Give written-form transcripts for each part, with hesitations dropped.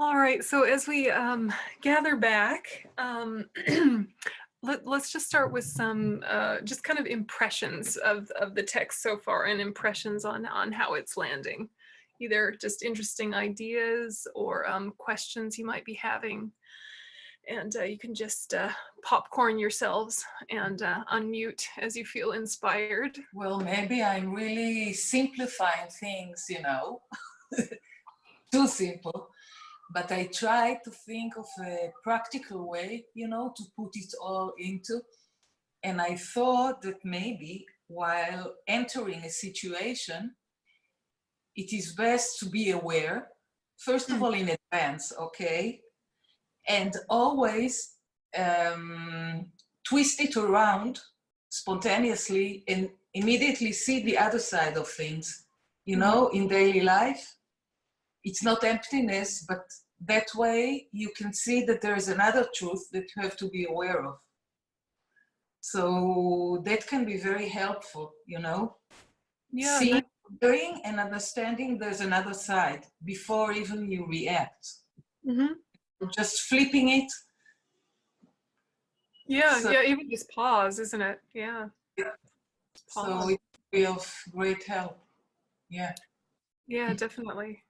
All right, so as we gather back, let's just start with some just kind of impressions of the text so far and impressions on how it's landing. Either just interesting ideas or questions you might be having. And you can just popcorn yourselves and unmute as you feel inspired. Well, maybe I'm really simplifying things, too simple. But I try to think of a practical way, to put it all into. And I thought that maybe while entering a situation, it is best to be aware, first of all, in advance, okay? And always twist it around spontaneously and immediately see the other side of things, in daily life. It's not emptiness, but that way you can see that there is another truth that you have to be aware of. So that can be very helpful, Yeah, seeing, hearing, and understanding there's another side before even you react. Just flipping it. Yeah, yeah, even just pause, isn't it? Yeah. So it will be of great help. Yeah. Yeah, definitely.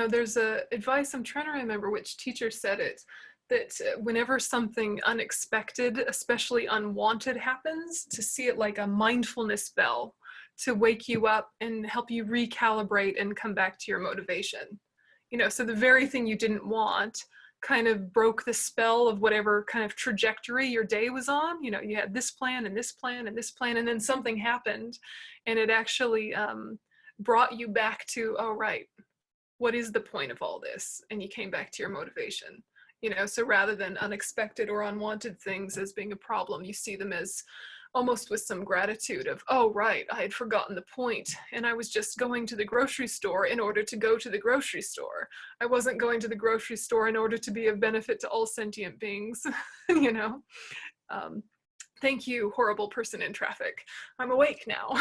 There's a advice, I'm trying to remember which teacher said it, that whenever something unexpected, especially unwanted happens, to see it like a mindfulness bell to wake you up and help you recalibrate and come back to your motivation. So the very thing you didn't want kind of broke the spell of whatever kind of trajectory your day was on. You had this plan and this plan and this plan, and then something happened and it actually brought you back to, oh, right, what is the point of all this? And you came back to your motivation. So rather than unexpected or unwanted things as being a problem, you see them as almost with some gratitude of, oh, right, I had forgotten the point, and I was just going to the grocery store in order to go to the grocery store. I wasn't going to the grocery store in order to be of benefit to all sentient beings. Thank you, horrible person in traffic. I'm awake now.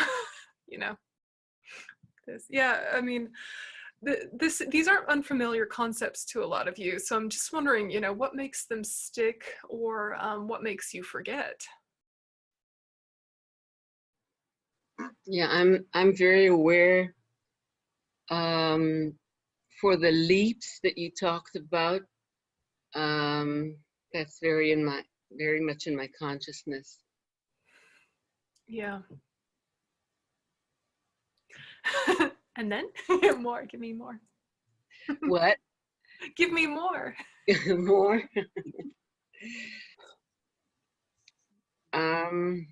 Yeah, I mean, these aren't unfamiliar concepts to a lot of you. So I'm just wondering, what makes them stick, or what makes you forget? Yeah, I'm very aware for the leaps that you talked about. That's very much in my consciousness. Yeah. And then more, give me more. What? Give me more. More? I'm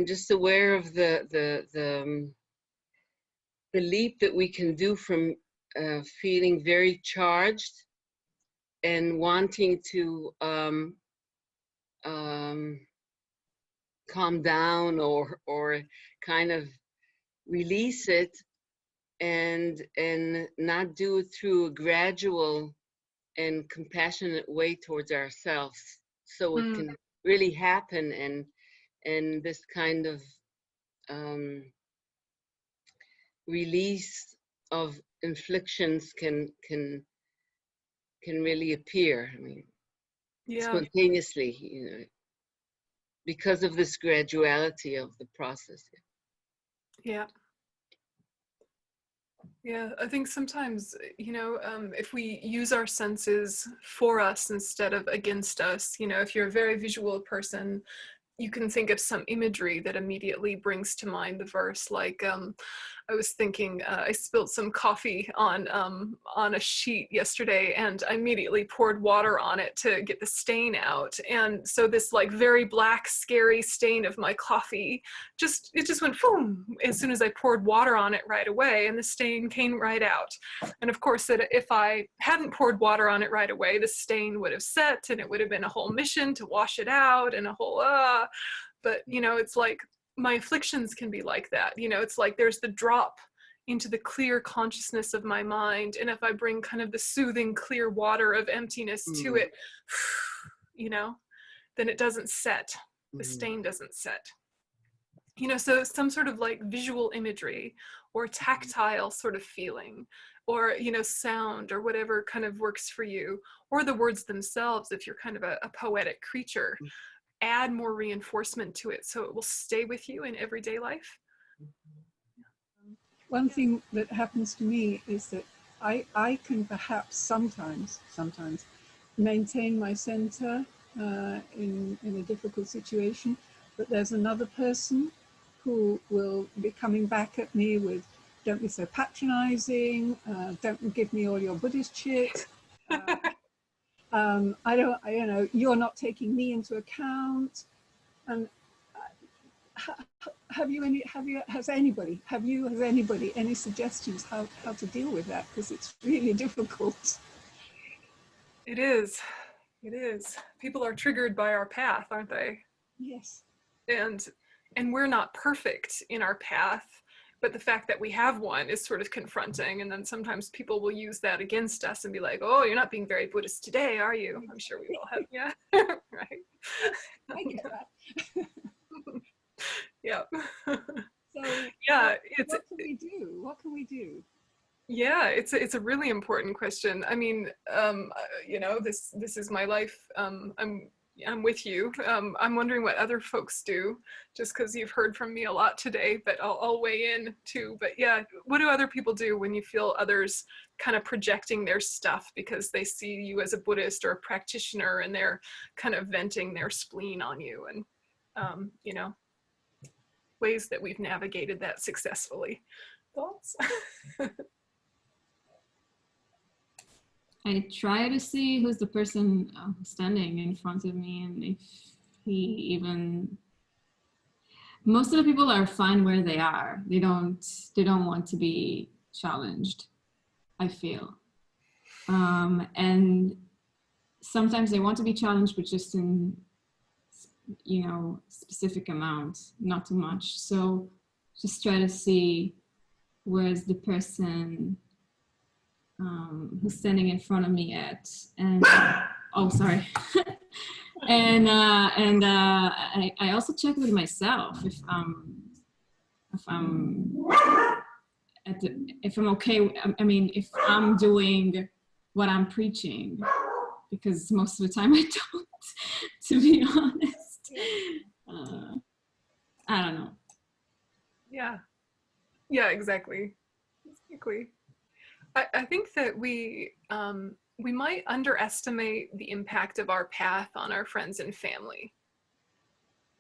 just aware of the leap that we can do from feeling very charged and wanting to calm down or kind of release it, and not do it through a gradual and compassionate way towards ourselves, so it can really happen, and this kind of release of inflictions can really appear. I mean, spontaneously, because of this graduality of the process. Yeah. Yeah, I think sometimes, if we use our senses for us instead of against us, if you're a very visual person, you can think of some imagery that immediately brings to mind the verse. Like, I was thinking, I spilled some coffee on a sheet yesterday, and I immediately poured water on it to get the stain out. And so this like very black, scary stain of my coffee, it just went boom as soon as I poured water on it right away, and the stain came right out. And of course, that if I hadn't poured water on it right away, the stain would have set, and it would have been a whole mission to wash it out, and a whole but it's like, my afflictions can be like that. It's like there's the drop into the clear consciousness of my mind, and if I bring kind of the soothing clear water of emptiness to it, then it doesn't set. The stain doesn't set. You know, so some sort of like visual imagery or tactile sort of feeling, or, you know, sound, or whatever kind of works for you, or the words themselves, if you're kind of a poetic creature, add more reinforcement to it so it will stay with you in everyday life. One thing that happens to me is that I can perhaps sometimes maintain my center in a difficult situation, but there's another person who will be coming back at me with, don't be so patronizing, don't give me all your Buddhist shit. You know, you're not taking me into account. And has anybody any suggestions how to deal with that? Because it's really difficult. It is. People are triggered by our path, aren't they? Yes. And we're not perfect in our path, but the fact that we have one is sort of confronting. And then sometimes people will use that against us and be like, oh, you're not being very Buddhist today, are you? I'm sure we all have, yeah. Right. I get that. Yeah. So yeah, what can we do? Yeah, it's a really important question. I mean, you know, this is my life. I'm with you. I'm wondering what other folks do, just because you've heard from me a lot today, but I'll weigh in too. But yeah, what do other people do when you feel others kind of projecting their stuff because they see you as a Buddhist or a practitioner and they're kind of venting their spleen on you? And, you know, ways that we've navigated that successfully. Thoughts? I try to see who's the person standing in front of me, and if he even. Most of the people are fine where they are. They don't want to be challenged, I feel, and sometimes they want to be challenged, but just in, you know, specific amounts, not too much. So just try to see where's the person who's standing in front of me at, and oh, sorry. and I also check with myself if I'm okay. I mean, if I'm doing what I'm preaching, because most of the time I don't, to be honest. I don't know. Yeah, exactly. I think that we might underestimate the impact of our path on our friends and family.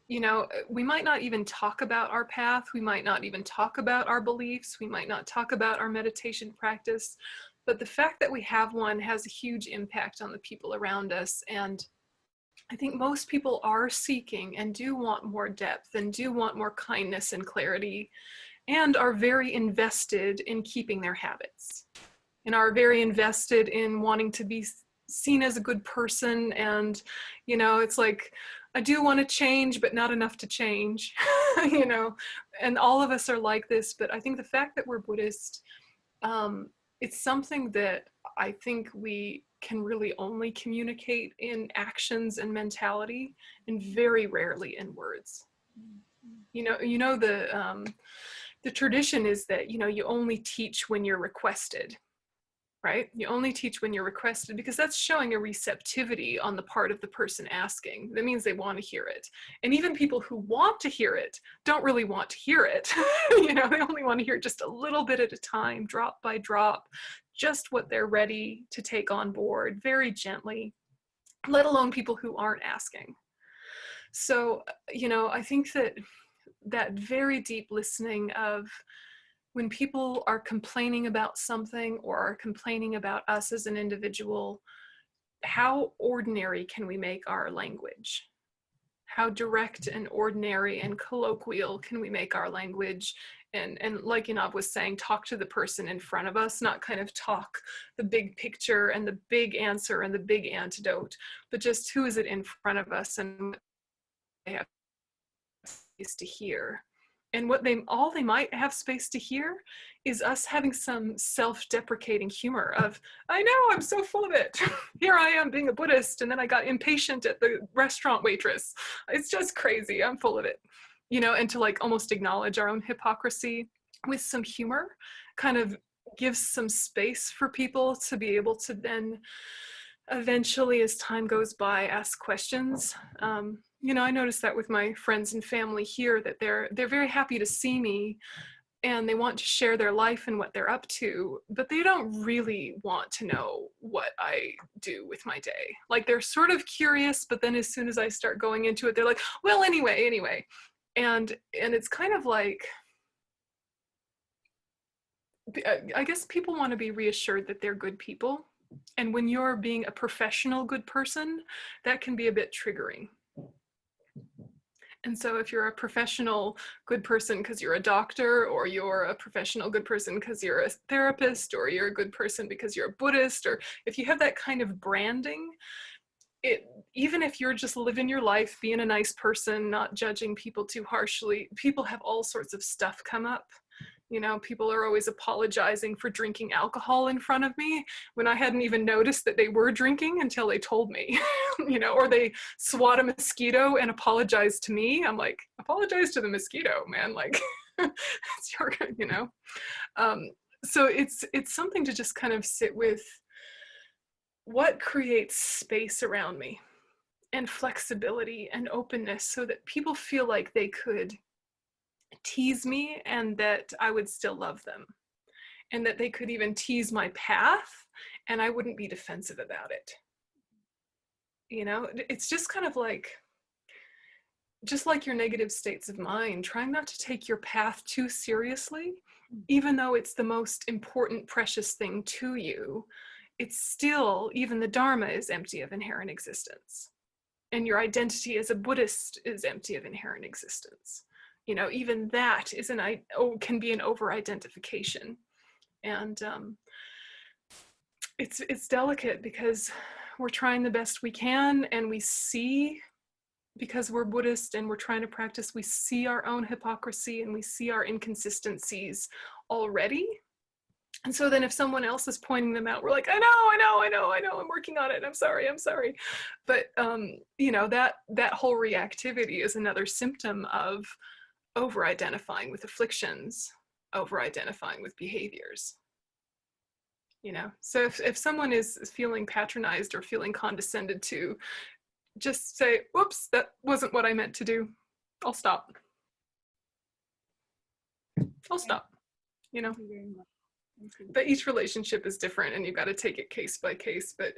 You know, we might not even talk about our path. We might not even talk about our beliefs. We might not talk about our meditation practice. But the fact that we have one has a huge impact on the people around us. And I think most people are seeking and do want more depth and do want more kindness and clarity, and are very invested in keeping their habits, and are very invested in wanting to be seen as a good person. And, you know, it's like, I do want to change, but not enough to change, you know, and all of us are like this. But I think the fact that we're Buddhist, it's something that I think we can really only communicate in actions and mentality, and very rarely in words. You know, the tradition is that, you know, you only teach when you're requested, right? You only teach when you're requested, because that's showing a receptivity on the part of the person asking. That means they want to hear it. And even people who want to hear it don't really want to hear it. You know, they only want to hear just a little bit at a time, drop by drop, just what they're ready to take on board, very gently, let alone people who aren't asking. So, you know, I think that very deep listening of, when people are complaining about something or are complaining about us as an individual, how ordinary can we make our language? How direct and ordinary and colloquial can we make our language? And like Yanab was saying, talk to the person in front of us, not kind of talk the big picture and the big answer and the big antidote, but just who is it in front of us and what they have space to hear. And what all they might have space to hear is us having some self-deprecating humor of, I know, I'm so full of it. Here I am being a Buddhist, and then I got impatient at the restaurant waitress. It's just crazy, I'm full of it. you know, and to like almost acknowledge our own hypocrisy with some humor kind of gives some space for people to be able to then eventually, as time goes by, ask questions. You know, I noticed that with my friends and family here, that they're very happy to see me and they want to share their life and what they're up to, but they don't really want to know what I do with my day. Like, they're sort of curious, but then as soon as I start going into it, they're like, well, anyway. And it's kind of like, I guess people want to be reassured that they're good people. And when you're being a professional good person, that can be a bit triggering. And so if you're a professional good person because you're a doctor, or you're a professional good person because you're a therapist, or you're a good person because you're a Buddhist, or if you have that kind of branding, even if you're just living your life, being a nice person, not judging people too harshly, people have all sorts of stuff come up. You know, people are always apologizing for drinking alcohol in front of me when I hadn't even noticed that they were drinking until they told me, you know, or they swat a mosquito and apologize to me. I'm like, apologize to the mosquito, man. Like, it's your, you know. So it's something to just kind of sit with what creates space around me and flexibility and openness so that people feel like they could tease me and that I would still love them, and that they could even tease my path and I wouldn't be defensive about it. You know, it's just kind of like, just like your negative states of mind, trying not to take your path too seriously, even though it's the most important, precious thing to you. It's still, even the Dharma is empty of inherent existence. And your identity as a Buddhist is empty of inherent existence. You know, even that can be an over-identification. And it's delicate because we're trying the best we can, and we see, because we're Buddhist and we're trying to practice, we see our own hypocrisy and we see our inconsistencies already. And so then if someone else is pointing them out, we're like, I know, I'm working on it, I'm sorry. But, you know, that whole reactivity is another symptom of over-identifying with afflictions, over-identifying with behaviors. You know, so if someone is feeling patronized or feeling condescended to, just say, whoops, that wasn't what I meant to do. I'll stop. You know. Thank you very much. But each relationship is different and you've got to take it case by case. But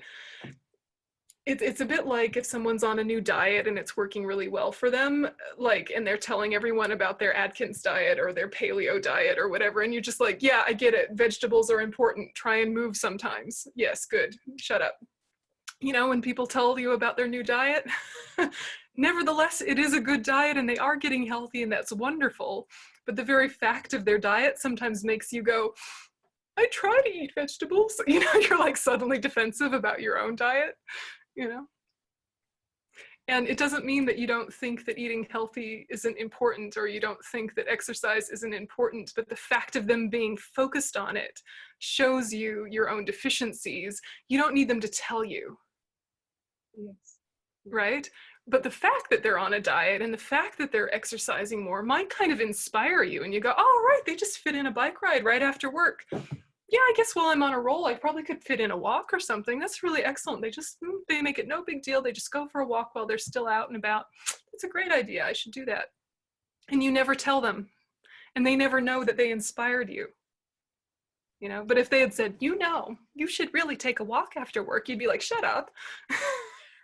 it's a bit like if someone's on a new diet and it's working really well for them, like, and they're telling everyone about their Atkins diet or their paleo diet or whatever, and you're just like, yeah, I get it, vegetables are important, try and move sometimes. Yes, good, shut up. You know, when people tell you about their new diet, nevertheless, it is a good diet and they are getting healthy and that's wonderful. But the very fact of their diet sometimes makes you go, I try to eat vegetables. You know, you're like suddenly defensive about your own diet, you know? And it doesn't mean that you don't think that eating healthy isn't important, or you don't think that exercise isn't important, but the fact of them being focused on it shows you your own deficiencies. You don't need them to tell you. Yes. Right? But the fact that they're on a diet and the fact that they're exercising more might kind of inspire you, and you go, oh, right, they just fit in a bike ride right after work. Yeah, I guess while I'm on a roll, I probably could fit in a walk or something. That's really excellent. They make it no big deal. They just go for a walk while they're still out and about. It's a great idea. I should do that. And you never tell them. And they never know that they inspired you. You know, but if they had said, you know, you should really take a walk after work, you'd be like, shut up.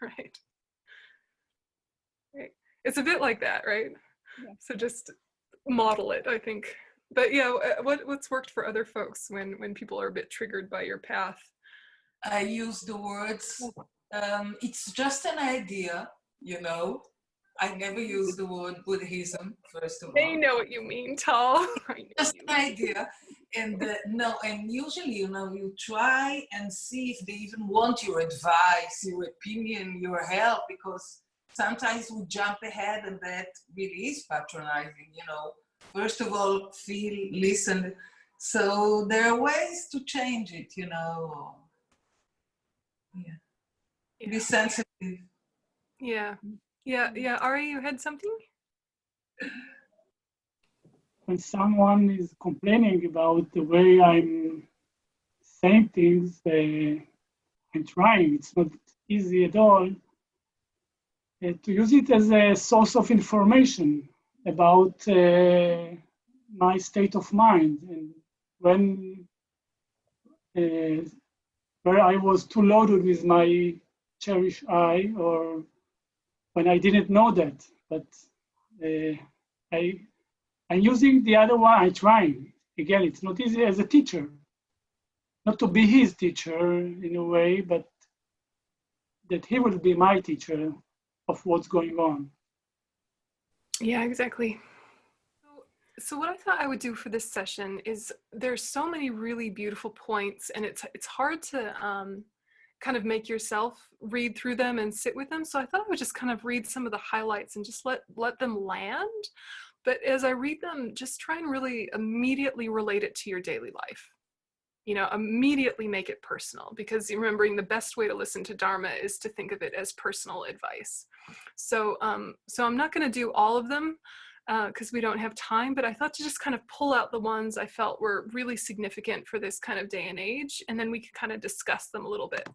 Right. Right. It's a bit like that, right? Yeah. So just model it, I think. But yeah, what's worked for other folks when people are a bit triggered by your path? I use the words, it's just an idea, you know. I never use the word Buddhism, first of all. They know what you mean, Tal. Just an idea. And and usually, you know, you try and see if they even want your advice, your opinion, your help, because sometimes we jump ahead and that really is patronizing, you know. First of all, feel, listen. So there are ways to change it, you know. Yeah. Be sensitive. Yeah. Ari, you had something? when someone is complaining about the way I'm saying things, I'm trying, it's not easy at all, to use it as a source of information about my state of mind. And when where I was too loaded with my cherish I, or when I didn't know that, but I'm using the other one, I'm trying. Again, it's not easy as a teacher, not to be his teacher in a way, but that he will be my teacher of what's going on. Yeah, exactly. So what I thought I would do for this session is there's so many really beautiful points, and it's hard to kind of make yourself read through them and sit with them. So I thought I would just kind of read some of the highlights and just let them land. But as I read them, just try and really immediately relate it to your daily life. You know, immediately make it personal, because remembering the best way to listen to Dharma is to think of it as personal advice. So, so I'm not going to do all of them because we don't have time, but I thought to just kind of pull out the ones I felt were really significant for this kind of day and age, and then we could kind of discuss them a little bit.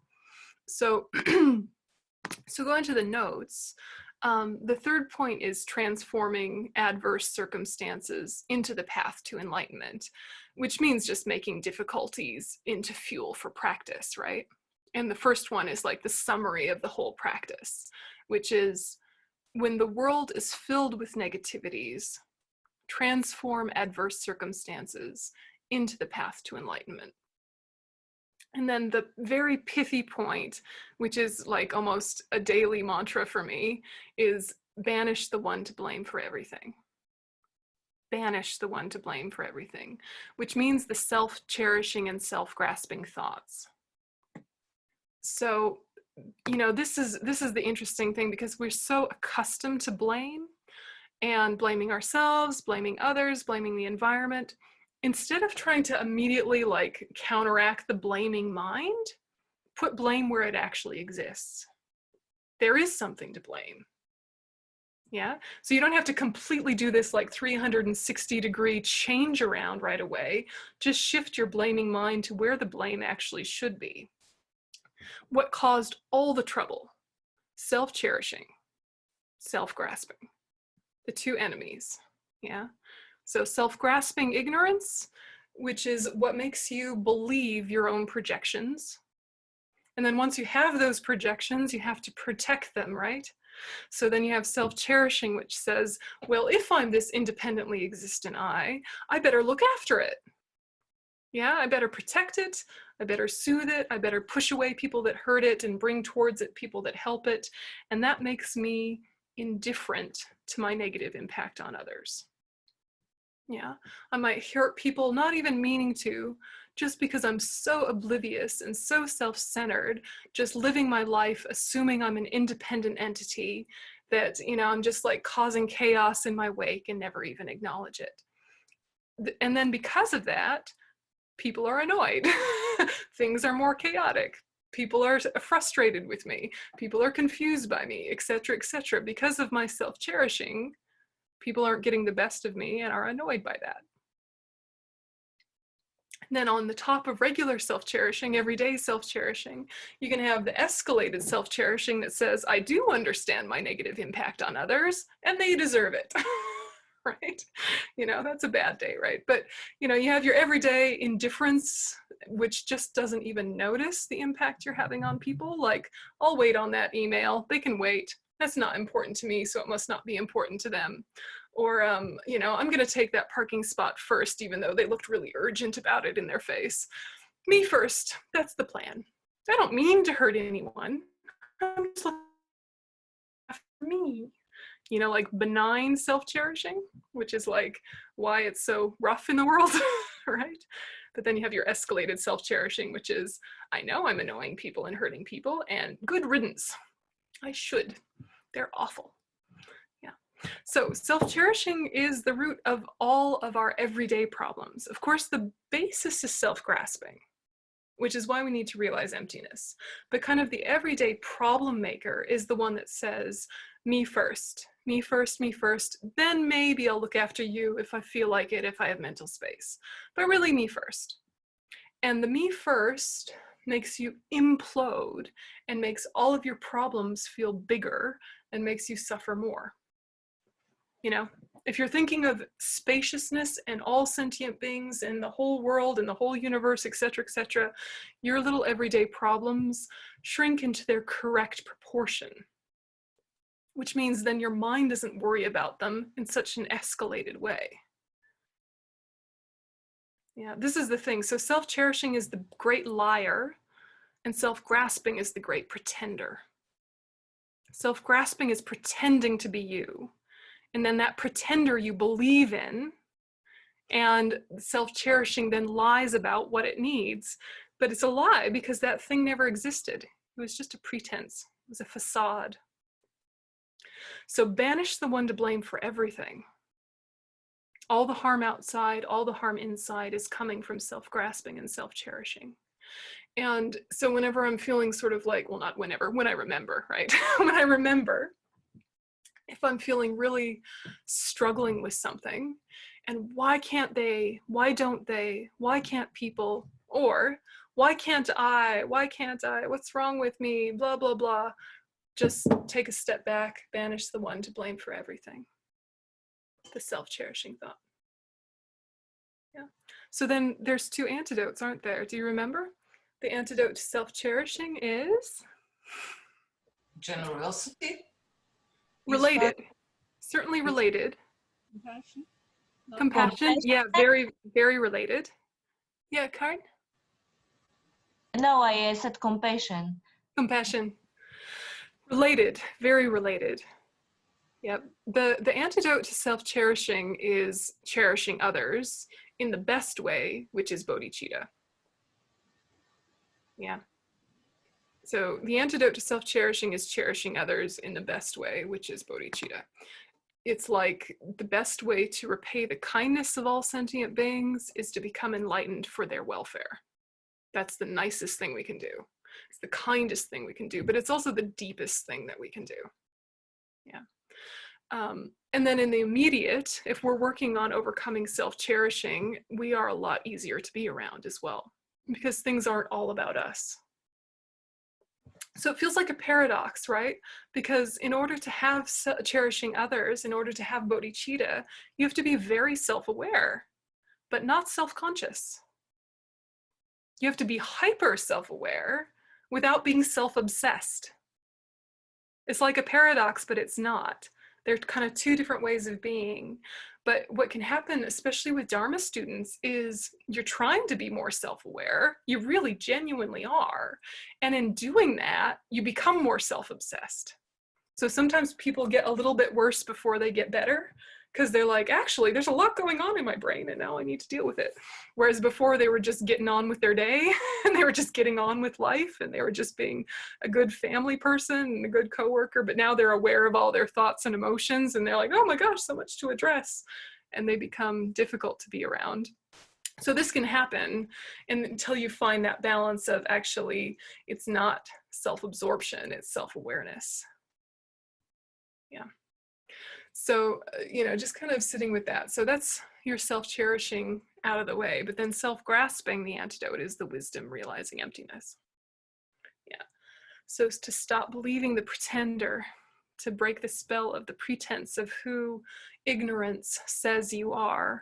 So, so going to the notes, the third point is transforming adverse circumstances into the path to enlightenment, which means just making difficulties into fuel for practice, right? And the first one is like the summary of the whole practice, which is, when the world is filled with negativities, transform adverse circumstances into the path to enlightenment. And then the very pithy point, which is like almost a daily mantra for me, is banish the one to blame for everything. Banish the one to blame for everything, which means the self-cherishing and self-grasping thoughts. So, you know, this is the interesting thing, because we're so accustomed to blame and blaming ourselves, blaming others, blaming the environment. Instead of trying to immediately like counteract the blaming mind, put blame where it actually exists. There is something to blame. Yeah, so you don't have to completely do this like 360-degree change around right away. Just shift your blaming mind to where the blame actually should be. What caused all the trouble? Self-cherishing, self-grasping, the two enemies. Yeah, so self-grasping ignorance, which is what makes you believe your own projections. And then once you have those projections, you have to protect them, right? So then you have self-cherishing, which says, well, if I'm this independently existent I better look after it. Yeah, I better protect it, I better soothe it, I better push away people that hurt it and bring towards it people that help it. And that makes me indifferent to my negative impact on others. Yeah, I might hurt people not even meaning to, just because I'm so oblivious and so self-centered, just living my life assuming I'm an independent entity, that, you know, I'm just like causing chaos in my wake and never even acknowledge it. And then because of that, people are annoyed. Things are more chaotic. People are frustrated with me. People are confused by me, etc., etc. Because of my self-cherishing, people aren't getting the best of me and are annoyed by that. And then on the top of regular self-cherishing, everyday self-cherishing, you can have the escalated self-cherishing that says, I do understand my negative impact on others and they deserve it. Right? You know, that's a bad day, right? But, you know, you have your everyday indifference, which just doesn't even notice the impact you're having on people. Like, I'll wait on that email. They can wait. That's not important to me, so it must not be important to them. Or, you know, I'm going to take that parking spot first, even though they looked really urgent about it in their face. Me first. That's the plan. I don't mean to hurt anyone. I'm just looking after me. You know, like benign self-cherishing, which is like why it's so rough in the world, right? But then you have your escalated self-cherishing, which is, I know I'm annoying people and hurting people, and good riddance. I should. They're awful. Yeah. So self-cherishing is the root of all of our everyday problems. Of course, the basis is self-grasping, which is why we need to realize emptiness. But kind of the everyday problem maker is the one that says, me first, me first, then maybe I'll look after you if I feel like it, if I have mental space. But really me first. And the me first makes you implode and makes all of your problems feel bigger and makes you suffer more. You know, if you're thinking of spaciousness and all sentient beings and the whole world and the whole universe, etc., your little everyday problems shrink into their correct proportion, which means then your mind doesn't worry about them in such an escalated way. Yeah, this is the thing. So self-cherishing is the great liar, and self-grasping is the great pretender. Self-grasping is pretending to be you, and then that pretender you believe in, and self-cherishing then lies about what it needs, but it's a lie because that thing never existed. It was just a pretense. It was a facade. So banish the one to blame for everything. All the harm outside, all the harm inside is coming from self-grasping and self-cherishing. And so whenever I'm feeling sort of like, well, not whenever, when I remember, right? When I remember, if I'm feeling really struggling with something, and why can't they, why don't they, why can't people, or why can't I, what's wrong with me, blah, blah, blah. Just take a step back, banish the one to blame for everything. The self-cherishing thought. Yeah. So then there's two antidotes, aren't there? Do you remember? The antidote to self-cherishing is? Generosity? Related. Certainly related. Compassion? Compassion? Yeah, very, very related. Yeah, Karen? No, I said compassion. Compassion. Related, very related. Yep. The antidote to self-cherishing is cherishing others in the best way, which is bodhicitta. Yeah. So the antidote to self-cherishing is cherishing others in the best way, which is bodhicitta. It's like the best way to repay the kindness of all sentient beings is to become enlightened for their welfare. That's the nicest thing we can do. It's the kindest thing we can do, but it's also the deepest thing that we can do. Yeah. And then in the immediate, if we're working on overcoming self-cherishing, we are a lot easier to be around as well, because things aren't all about us. So it feels like a paradox, right? Because in order to have cherishing others, in order to have bodhicitta, you have to be very self-aware, but not self-conscious. You have to be hyper self-aware without being self-obsessed. It's like a paradox, but it's not. They're kind of two different ways of being. But what can happen, especially with Dharma students, is you're trying to be more self-aware. You really genuinely are. And in doing that, you become more self-obsessed. So sometimes people get a little bit worse before they get better, because they're like, actually, there's a lot going on in my brain and now I need to deal with it. Whereas before they were just getting on with their day and they were just getting on with life and they were just being a good family person and a good coworker, but now they're aware of all their thoughts and emotions and they're like, oh my gosh, so much to address. And they become difficult to be around. So this can happen until you find that balance of actually, it's not self-absorption, it's self-awareness. Yeah. So, you know, just kind of sitting with that. So that's your self-cherishing out of the way, but then self-grasping, the antidote, is the wisdom realizing emptiness. Yeah. So to stop believing the pretender, to break the spell of the pretense of who ignorance says you are,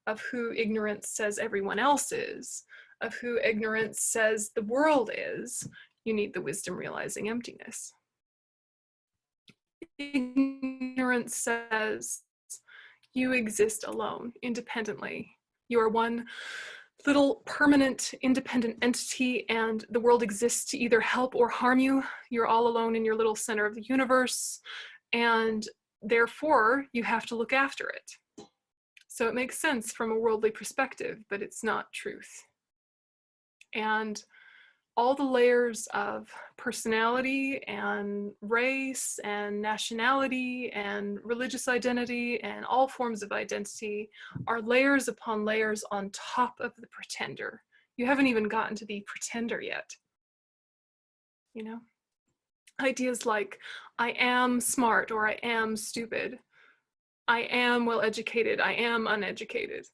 of who ignorance says everyone else is, of who ignorance says the world is, you need the wisdom realizing emptiness. Ignorance says you exist alone, independently. You are one little permanent independent entity and the world exists to either help or harm you. You're all alone in your little center of the universe and therefore you have to look after it. So it makes sense from a worldly perspective, but it's not truth. And all the layers of personality and race and nationality and religious identity and all forms of identity are layers upon layers on top of the pretender. You haven't even gotten to the pretender yet, you know? Ideas like, I am smart or I am stupid. I am well educated, I am uneducated.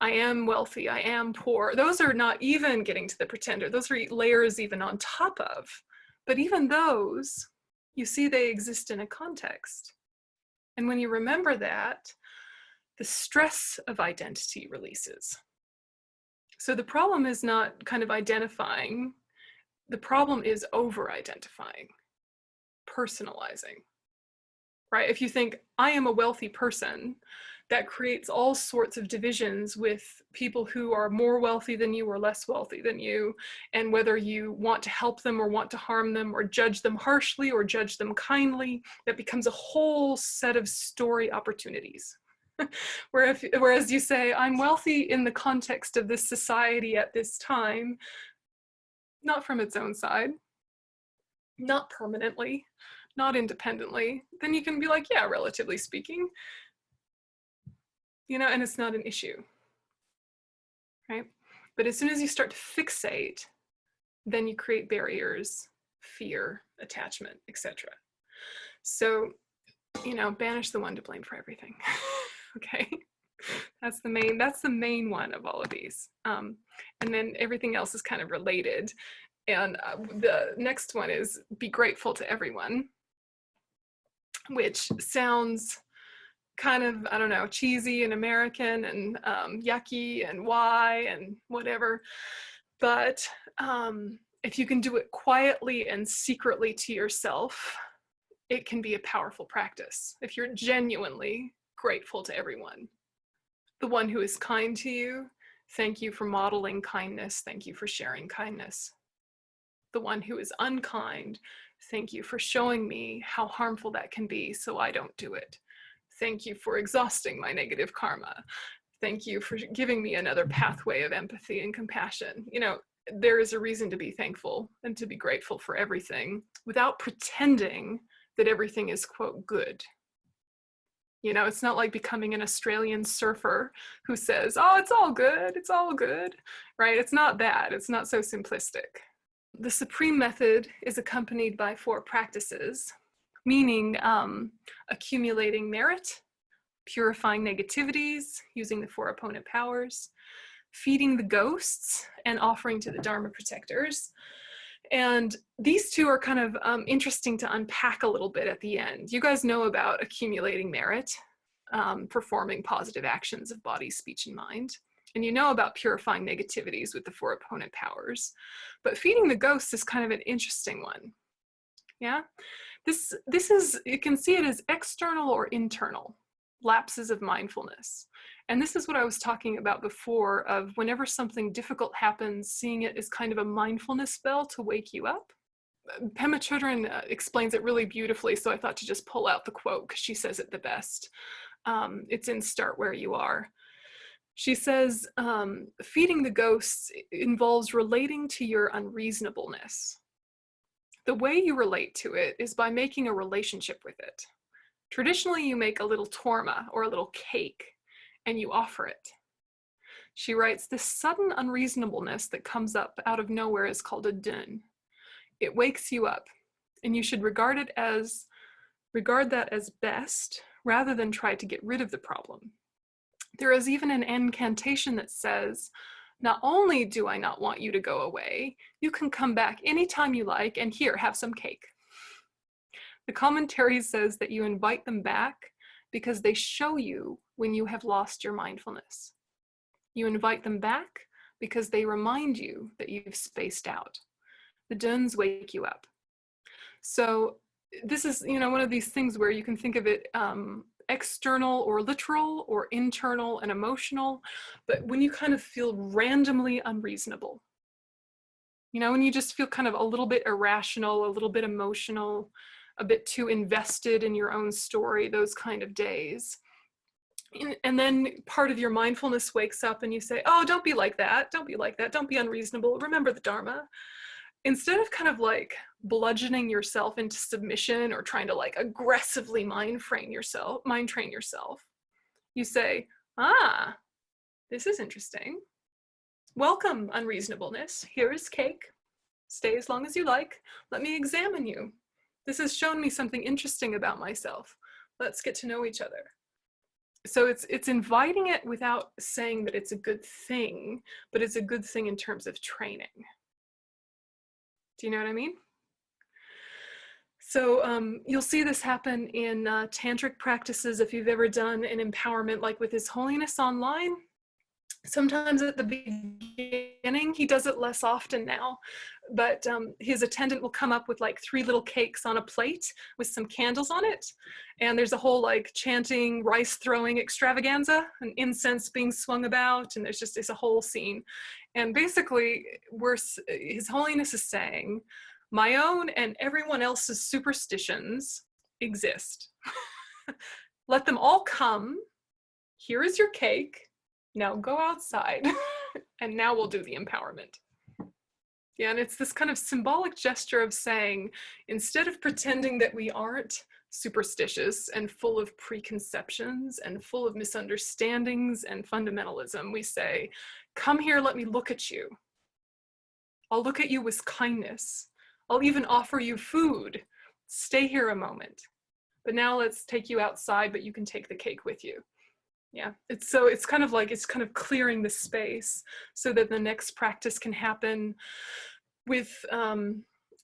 I am wealthy, I am poor. Those are not even getting to the pretender. Those are layers even on top of. But even those, you see they exist in a context. And when you remember that, the stress of identity releases. So the problem is not kind of identifying. The problem is over-identifying, personalizing, right? If you think, I am a wealthy person, that creates all sorts of divisions with people who are more wealthy than you or less wealthy than you, and whether you want to help them or want to harm them or judge them harshly or judge them kindly, that becomes a whole set of story opportunities. Whereas you say, I'm wealthy in the context of this society at this time, not from its own side, not permanently, not independently, then you can be like, yeah, relatively speaking, you know, and it's not an issue, right? But as soon as you start to fixate, then you create barriers, fear, attachment, etc. So, you know, banish the one to blame for everything. Okay, that's the main one of all of these, and then everything else is kind of related. And the next one is be grateful to everyone, which sounds kind of, I don't know, cheesy and American and yucky and why and whatever. But if you can do it quietly and secretly to yourself, it can be a powerful practice. If you're genuinely grateful to everyone. The one who is kind to you, thank you for modeling kindness. Thank you for sharing kindness. The one who is unkind, thank you for showing me how harmful that can be so I don't do it. Thank you for exhausting my negative karma. Thank you for giving me another pathway of empathy and compassion. You know, there is a reason to be thankful and to be grateful for everything without pretending that everything is, quote, good. You know, it's not like becoming an Australian surfer who says, oh, it's all good, right? It's not that, it's not so simplistic. The Supreme Method is accompanied by 4 practices, meaning accumulating merit, purifying negativities, using the 4 opponent powers, feeding the ghosts, and offering to the Dharma Protectors. And these 2 are kind of interesting to unpack a little bit at the end. You guys know about accumulating merit, performing positive actions of body, speech, and mind. And you know about purifying negativities with the 4 opponent powers. But feeding the ghosts is kind of an interesting one. Yeah? This is, you can see it as external or internal lapses of mindfulness. And this is what I was talking about before, of whenever something difficult happens, seeing it as kind of a mindfulness bell to wake you up. Pema Chodron explains it really beautifully, so I thought to just pull out the quote because she says it the best. It's in Start Where You Are. She says, feeding the ghosts involves relating to your unreasonableness. The way you relate to it is by making a relationship with it. Traditionally, you make a little torma or a little cake and you offer it. She writes, this sudden unreasonableness that comes up out of nowhere is called a dun. It wakes you up, and you should regard that as best rather than try to get rid of the problem. There is even an incantation that says, not only do I not want you to go away, you can come back anytime you like, and here, have some cake. The commentary says that you invite them back because they show you when you have lost your mindfulness. You invite them back because they remind you that you've spaced out. The duns wake you up. So this is, you know, one of these things where you can think of it external or literal or internal and emotional, but when you kind of feel randomly unreasonable, you know, when you just feel kind of a little bit irrational, a little bit emotional, a bit too invested in your own story, those kind of days. And then part of your mindfulness wakes up and you say, oh, don't be like that. Don't be like that. Don't be unreasonable. Remember the Dharma. Instead of kind of like bludgeoning yourself into submission or trying to like aggressively mind train yourself, you say, ah, this is interesting. Welcome, unreasonableness. Here is cake. Stay as long as you like. Let me examine you. This has shown me something interesting about myself. Let's get to know each other. So it's inviting it without saying that it's a good thing, but it's a good thing in terms of training. Do you know what I mean? So you'll see this happen in tantric practices if you've ever done an empowerment like with His Holiness online. Sometimes at the beginning, he does it less often now, but his attendant will come up with like 3 little cakes on a plate with some candles on it. And there's a whole like chanting, rice throwing extravaganza and incense being swung about. And there's just, it's a whole scene. And basically His Holiness is saying, my own and everyone else's superstitions exist. Let them all come. Here is your cake. Now go outside, and now we'll do the empowerment. Yeah, and it's this kind of symbolic gesture of saying, instead of pretending that we aren't superstitious and full of preconceptions and full of misunderstandings and fundamentalism, we say, come here, let me look at you. I'll look at you with kindness. I'll even offer you food. Stay here a moment. But now let's take you outside, but you can take the cake with you. Yeah, it's kind of clearing the space so that the next practice can happen with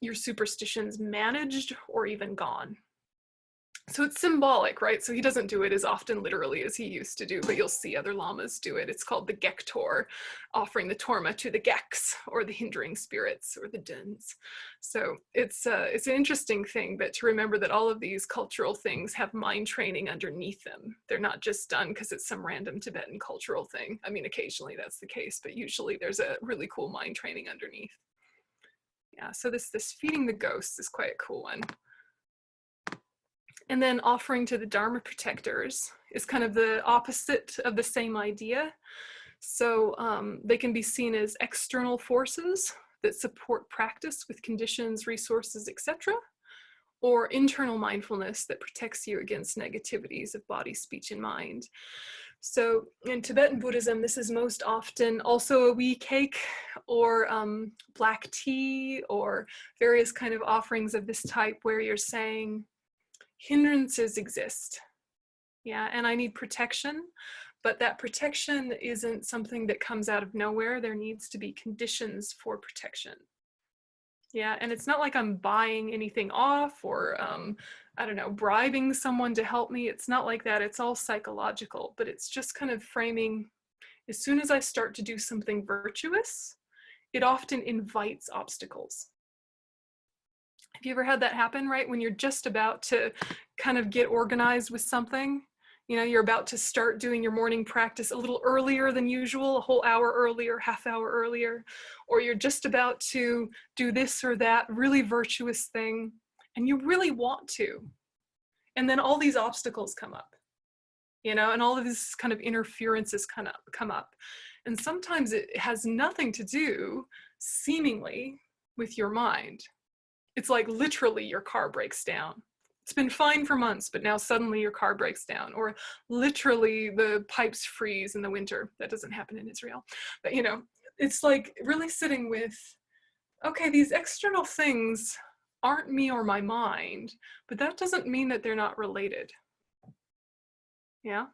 your superstitions managed or even gone. So it's symbolic, right? So he doesn't do it as often literally as he used to do, but you'll see other lamas do it. It's called the Gektor, offering the torma to the Geks, or the hindering spirits, or the Duns. So it's an interesting thing, but to remember that all of these cultural things have mind training underneath them. They're not just done because it's some random Tibetan cultural thing. I mean, occasionally that's the case, but usually there's a really cool mind training underneath. Yeah, so this feeding the ghosts is quite a cool one. And then offering to the Dharma Protectors is kind of the opposite of the same idea. So they can be seen as external forces that support practice with conditions, resources, etc., or internal mindfulness that protects you against negativities of body, speech, and mind. So in Tibetan Buddhism, this is most often also a wee cake or black tea or various kind of offerings of this type where you're saying, hindrances exist, yeah, and I need protection, but that protection isn't something that comes out of nowhere. There needs to be conditions for protection. Yeah, and it's not like I'm buying anything off or, I don't know, bribing someone to help me. It's not like that. It's all psychological, but it's just kind of framing, as soon as I start to do something virtuous, it often invites obstacles. Have you ever had that happen, right? When you're just about to kind of get organized with something, you know, you're about to start doing your morning practice a little earlier than usual, a whole hour earlier, half hour earlier, or you're just about to do this or that really virtuous thing, and you really want to. And then all these obstacles come up, you know, and all of these kind of interferences kind of come up. And sometimes it has nothing to do, seemingly, with your mind. It's like literally your car breaks down. It's been fine for months, but now suddenly your car breaks down. Or literally the pipes freeze in the winter. That doesn't happen in Israel. But you know, it's like really sitting with, okay, these external things aren't me or my mind, but that doesn't mean that they're not related. Yeah?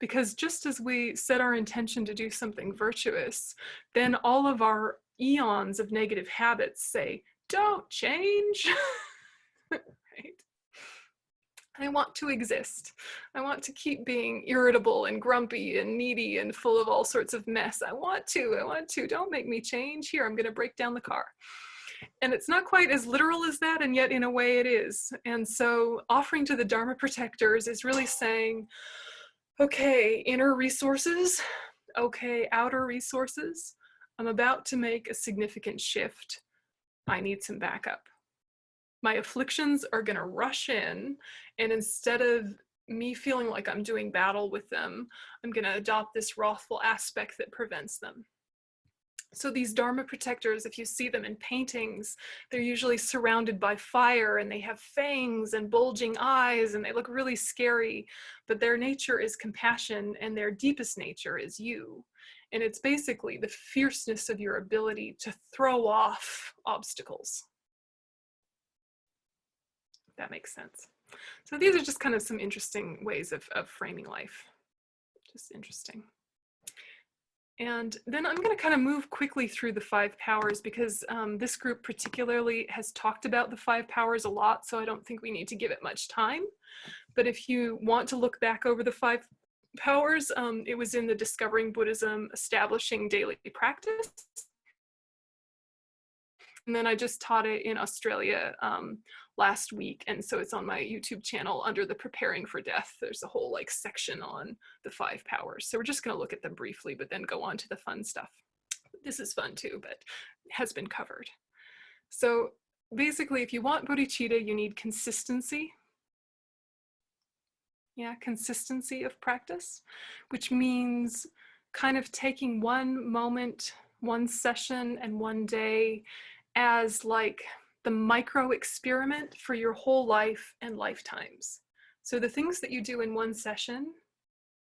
Because just as we set our intention to do something virtuous, then all of our eons of negative habits say, don't change, right? I want to exist. I want to keep being irritable and grumpy and needy and full of all sorts of mess. I want to, don't make me change. Here, I'm gonna break down the car. And it's not quite as literal as that, and yet in a way it is. And so offering to the Dharma Protectors is really saying, okay, inner resources, okay, outer resources, I'm about to make a significant shift. I need some backup. My afflictions are going to rush in, and instead of me feeling like I'm doing battle with them, I'm going to adopt this wrathful aspect that prevents them. So these Dharma Protectors, if you see them in paintings, they're usually surrounded by fire, and they have fangs and bulging eyes, and they look really scary, but their nature is compassion, and their deepest nature is you. And it's basically the fierceness of your ability to throw off obstacles. that makes sense. So these are just kind of some interesting ways of framing life. Just interesting. And then I'm going to kind of move quickly through the 5 powers because this group particularly has talked about the 5 powers a lot, so I don't think we need to give it much time. But if you want to look back over the 5 powers, it was in the Discovering Buddhism, Establishing Daily Practice. And then I just taught it in Australia last week. And so it's on my YouTube channel under the Preparing for Death. There's a whole like section on the 5 powers. So we're just going to look at them briefly, but then go on to the fun stuff. This is fun too, but it has been covered. So basically, if you want bodhicitta, you need consistency. Yeah, consistency of practice, which means kind of taking one moment, one session, and one day as like the micro experiment for your whole life and lifetimes. So the things that you do in one session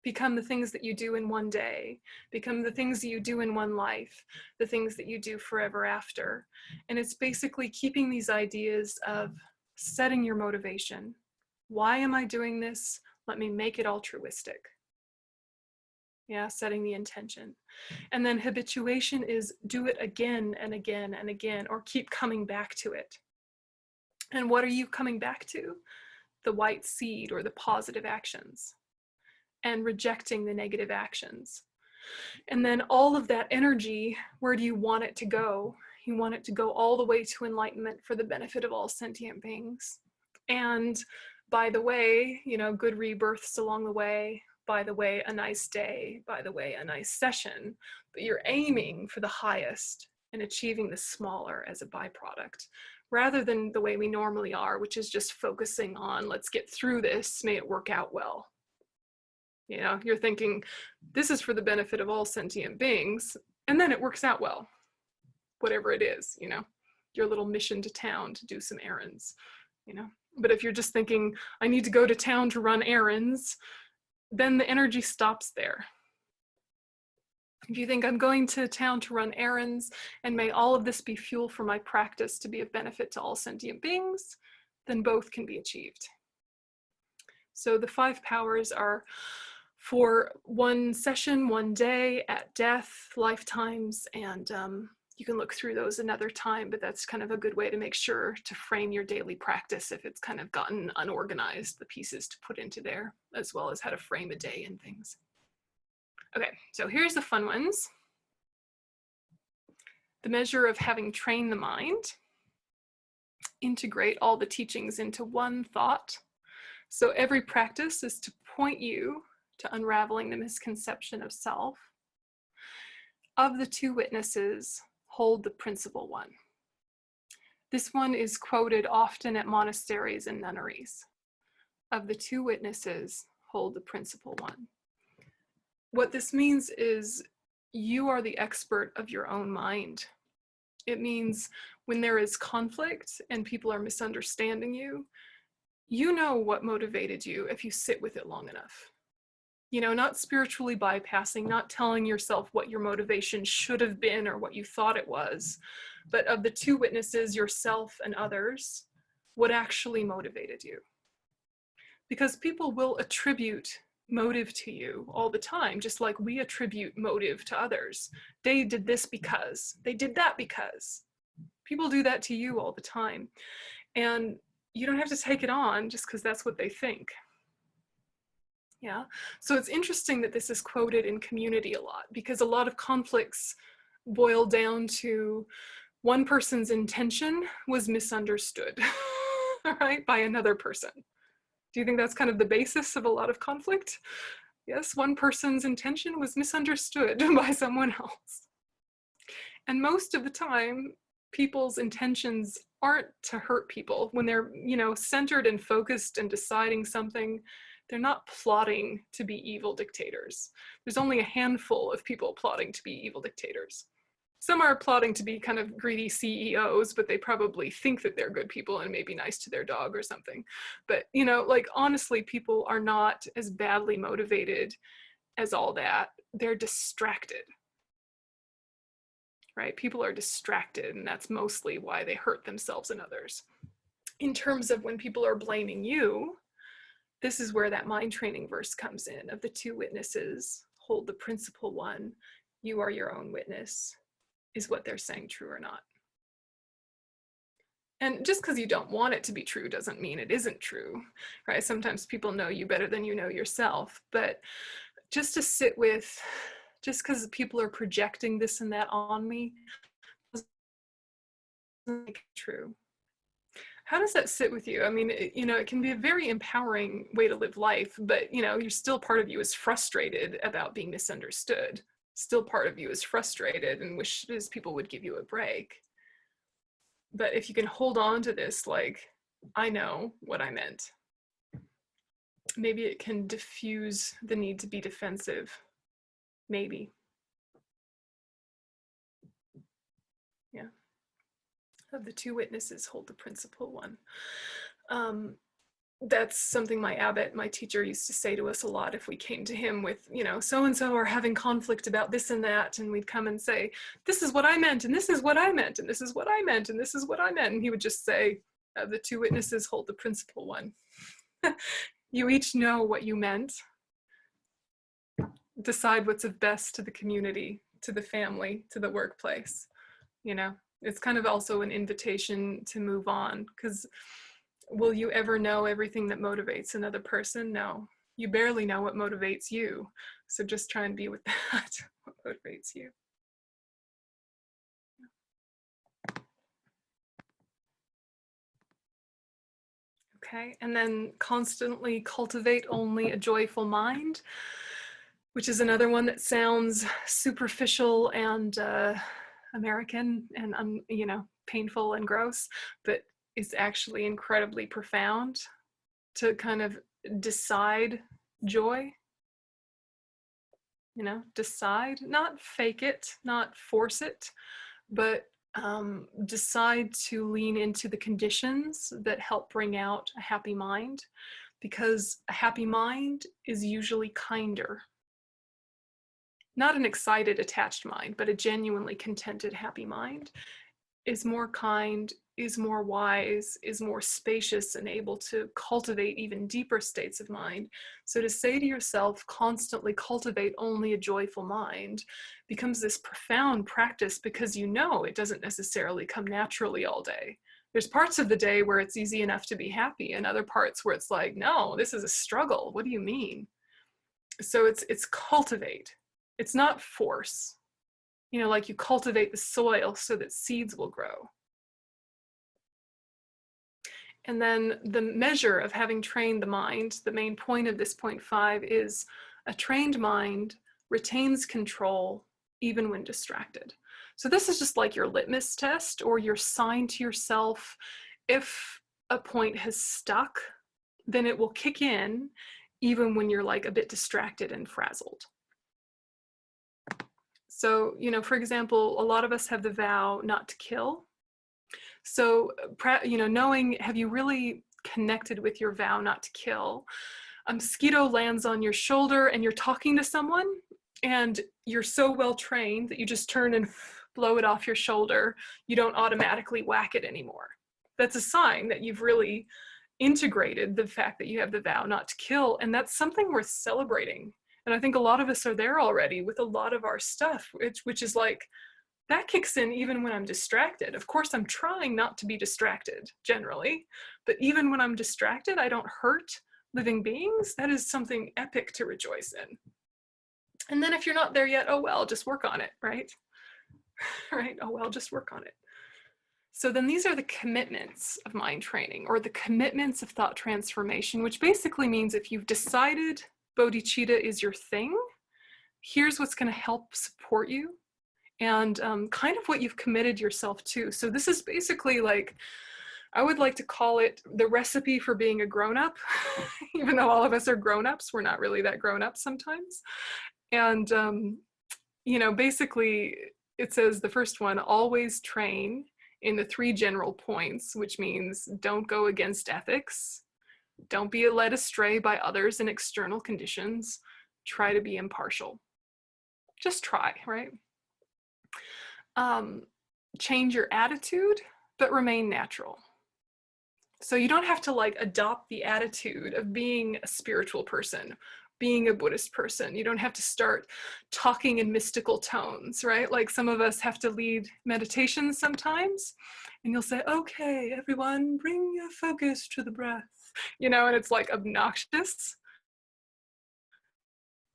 become the things that you do in one day, become the things that you do in one life, the things that you do forever after. And it's basically keeping these ideas of setting your motivation. Why am I doing this? Let me make it altruistic. Yeah, setting the intention. And then habituation is do it again and again and again, or keep coming back to it. And what are you coming back to? The white seed or the positive actions, and rejecting the negative actions. And then all of that energy, where do you want it to go? You want it to go all the way to enlightenment for the benefit of all sentient beings. And by the way, you know, good rebirths along the way. By the way, a nice day, by the way, a nice session, but you're aiming for the highest and achieving the smaller as a byproduct, rather than the way we normally are, which is just focusing on, let's get through this, may it work out well. You know, you're thinking, this is for the benefit of all sentient beings, and then it works out well, whatever it is, you know, your little mission to town to do some errands, you know. But if you're just thinking, I need to go to town to run errands, then the energy stops there. If you think I'm going to town to run errands and may all of this be fuel for my practice to be of benefit to all sentient beings, then both can be achieved. So the 5 powers are for one session, one day, at death, lifetimes, and you can look through those another time, but that's kind of a good way to make sure to frame your daily practice if it's kind of gotten unorganized, the pieces to put into there, as well as how to frame a day and things. Okay, so here's the fun ones. The measure of having trained the mind. Integrate all the teachings into one thought. So every practice is to point you to unraveling the misconception of self. Of the 2 witnesses, hold the principal one. This one is quoted often at monasteries and nunneries. Of the 2 witnesses, hold the principal one. What this means is you are the expert of your own mind. It means when there is conflict and people are misunderstanding you, you know what motivated you if you sit with it long enough. You know, not spiritually bypassing, not telling yourself what your motivation should have been or what you thought it was, but of the 2 witnesses, yourself and others, what actually motivated you. Because people will attribute motive to you all the time, just like we attribute motive to others. They did this because, they did that because. People do that to you all the time. And you don't have to take it on just because that's what they think. Yeah, so it's interesting that this is quoted in community a lot, because a lot of conflicts boil down to one person's intention was misunderstood, right, by another person. Do you think that's kind of the basis of a lot of conflict? Yes, one person's intention was misunderstood by someone else. And most of the time, people's intentions aren't to hurt people. When they're, you know, centered and focused and deciding something, they're not plotting to be evil dictators. There's only a handful of people plotting to be evil dictators. Some are plotting to be kind of greedy CEOs, but they probably think that they're good people and may be nice to their dog or something. But, you know, like, honestly, people are not as badly motivated as all that. They're distracted, right? People are distracted, and that's mostly why they hurt themselves and others. in terms of when people are blaming you, this is where that mind training verse comes in, of the two witnesses hold the principal one, you are your own witness. Is what they're saying true or not? And just because you don't want it to be true doesn't mean it isn't true, right? Sometimes people know you better than you know yourself, but just to sit with, just because people are projecting this and that on me doesn't make it true. How does that sit with you? I mean, it can be a very empowering way to live life, but, you're still, part of you is frustrated about being misunderstood. Still part of you is frustrated and wishes people would give you a break. But if you can hold on to this, like, I know what I meant, maybe it can diffuse the need to be defensive. Maybe. Yeah. Of the two witnesses, hold the principal one. That's something my abbot, my teacher, used to say to us a lot if we came to him with, so-and-so are having conflict about this and that, and we'd come and say, this is what I meant, and this is what I meant, and this is what I meant, and this is what I meant. And he would just say, the two witnesses hold the principal one. You each know what you meant. Decide what's of best to the community, to the family, to the workplace. It's kind of also an invitation to move on, because will you ever know everything that motivates another person? No, you barely know what motivates you. So just try and be with that, what motivates you. Okay, and then constantly cultivate only a joyful mind, which is another one that sounds superficial and American and, painful and gross, but is actually incredibly profound. To kind of decide joy, decide, not fake it, not force it, but decide to lean into the conditions that help bring out a happy mind, because a happy mind is usually kinder. Not an excited, attached mind, but a genuinely contented, happy mind is more kind, is more wise, is more spacious, and able to cultivate even deeper states of mind. So to say to yourself, constantly cultivate only a joyful mind, becomes this profound practice, because it doesn't necessarily come naturally all day. There's parts of the day where it's easy enough to be happy, and other parts where it's like, no, this is a struggle. What do you mean? So it's cultivate. It's not force. Like you cultivate the soil so that seeds will grow. And then the measure of having trained the mind, the main point of this point 5 is a trained mind retains control even when distracted. So this is just like your litmus test or your sign to yourself. If a point has stuck, then it will kick in even when you're like a bit distracted and frazzled. So, for example, a lot of us have the vow not to kill. So, knowing, have you really connected with your vow not to kill? A mosquito lands on your shoulder and you're talking to someone and you're so well trained that you just turn and blow it off your shoulder. You don't automatically whack it anymore. That's a sign that you've really integrated the fact that you have the vow not to kill. And that's something worth celebrating. And I think a lot of us are there already with a lot of our stuff, which is like, that kicks in even when I'm distracted. Of course, I'm trying not to be distracted generally, but even when I'm distracted, I don't hurt living beings. That is something epic to rejoice in. And then if you're not there yet, oh well, just work on it, right? Right? Oh well, just work on it. So then these are the commitments of mind training, or the commitments of thought transformation, which basically means if you've decided bodhicitta is your thing, here's what's going to help support you, and kind of what you've committed yourself to. So this is basically like, I would like to call it the recipe for being a grown-up. Even though all of us are grown-ups, we're not really that grown-up sometimes. And, basically it says, the first one, always train in the 3 general points, which means don't go against ethics, don't be led astray by others and external conditions, try to be impartial. Just try, right? Change your attitude, but remain natural. So you don't have to like adopt the attitude of being a spiritual person, being a Buddhist person. You don't have to start talking in mystical tones, right? Like some of us have to lead meditations sometimes, and you'll say, okay, everyone, bring your focus to the breath, you know, and it's like obnoxious.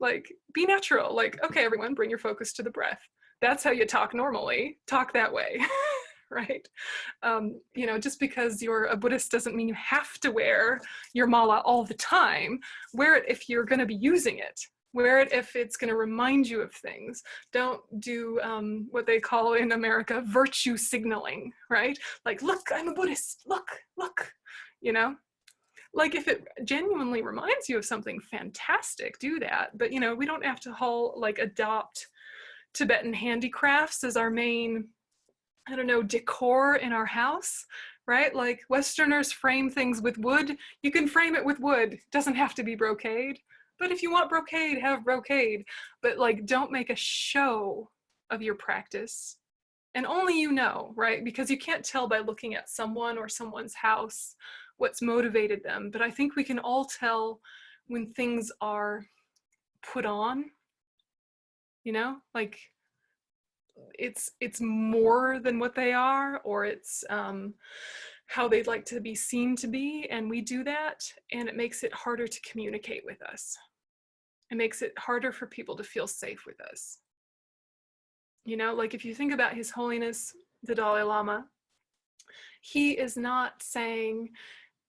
Like, be natural. Like, okay, everyone, bring your focus to the breath. That's how you talk normally. Talk that way. Right? You know, just because you're a Buddhist doesn't mean you have to wear your mala all the time. Wear it if you're going to be using it. Wear it if it's going to remind you of things. Don't do what they call in America virtue signaling, right? Like, look, I'm a Buddhist. Look, look, you know? Like if it genuinely reminds you of something fantastic, do that. But, you know, we don't have to like adopt Tibetan handicrafts as our main, I don't know, decor in our house, right? Like Westerners frame things with wood. You can frame it with wood. It doesn't have to be brocade. But if you want brocade, have brocade. But like, don't make a show of your practice. And only you know, right? Because you can't tell by looking at someone or someone's house what's motivated them. But I think we can all tell when things are put on, you know, like it's more than what they are, or it's how they'd like to be seen to be. And we do that, and it makes it harder to communicate with us. It makes it harder for people to feel safe with us. You know, like if you think about His Holiness, the Dalai Lama, he is not saying,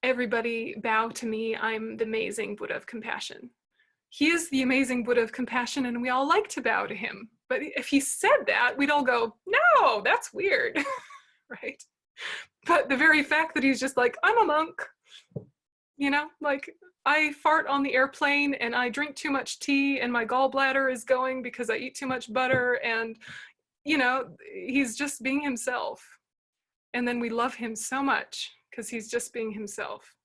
everybody bow to me, I'm the amazing Buddha of compassion. He is the amazing Buddha of compassion, and we all like to bow to him. But if he said that, we'd all go, no, that's weird, right? But the very fact that he's just like, I'm a monk, you know, like I fart on the airplane and I drink too much tea and my gallbladder is going because I eat too much butter, and, you know, he's just being himself. And then we love him so much because he's just being himself,